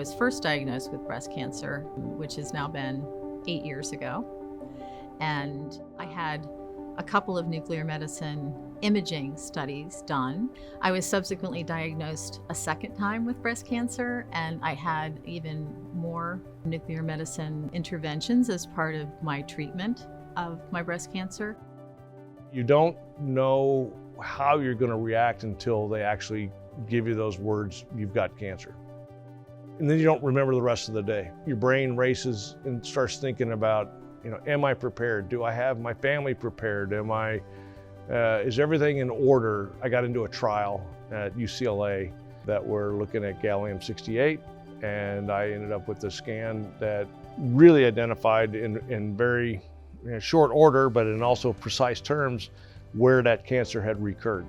was first diagnosed with breast cancer, which has now been 8 years ago. And I had a couple of nuclear medicine imaging studies done. I was subsequently diagnosed a second time with breast cancer, and I had even more nuclear medicine interventions as part of my treatment of my breast cancer. You don't know how you're going to react until they actually give you those words, "You've got cancer." And then you don't remember the rest of the day. Your brain races and starts thinking about, am I prepared? Do I have my family prepared? Is everything in order? I got into a trial at UCLA that were looking at gallium-68, and I ended up with a scan that really identified in very short order, but in also precise terms, where that cancer had recurred.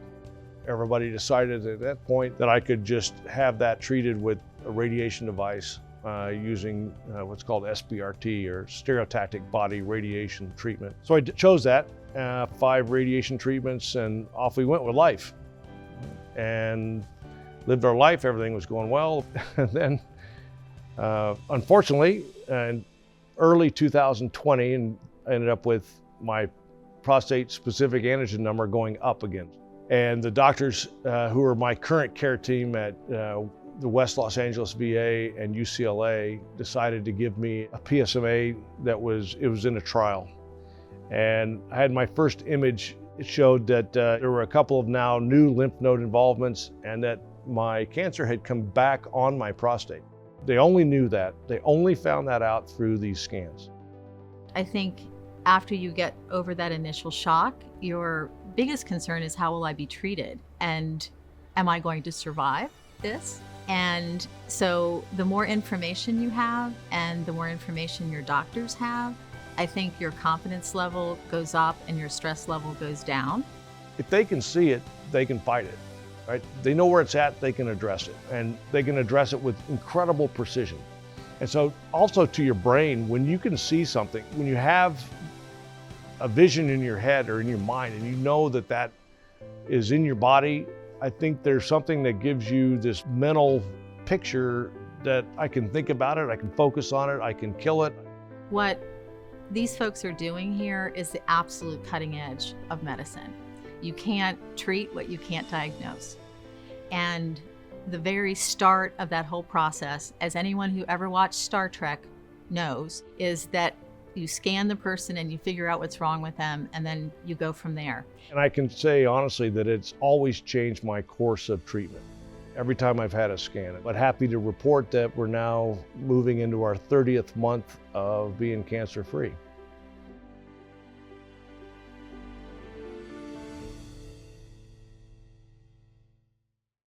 Everybody decided at that point that I could just have that treated with a radiation device using what's called SBRT, or stereotactic body radiation treatment. So I chose that, 5 radiation treatments, and off we went with life. And lived our life, everything was going well. And then, unfortunately, in early 2020, and I ended up with my prostate specific antigen number going up again. And the doctors who are my current care team at the West Los Angeles VA and UCLA decided to give me a PSMA it was in a trial. And I had my first image. It showed that there were a couple of now new lymph node involvements, and that my cancer had come back on my prostate. They only knew that. They only found that out through these scans. I think after you get over that initial shock, your biggest concern is, how will I be treated? And am I going to survive this? And so the more information you have and the more information your doctors have, I think your confidence level goes up and your stress level goes down. If they can see it, they can fight it, right? They know where it's at, they can address it, and they can address it with incredible precision. And so also to your brain, when you can see something, when you have a vision in your head or in your mind, and you know that that is in your body, I think there's something that gives you this mental picture that I can think about it, I can focus on it, I can kill it. What these folks are doing here is the absolute cutting edge of medicine. You can't treat what you can't diagnose. And the very start of that whole process, as anyone who ever watched Star Trek knows, is that you scan the person and you figure out what's wrong with them, and then you go from there. And I can say honestly that it's always changed my course of treatment every time I've had a scan. But happy to report that we're now moving into our 30th month of being cancer-free.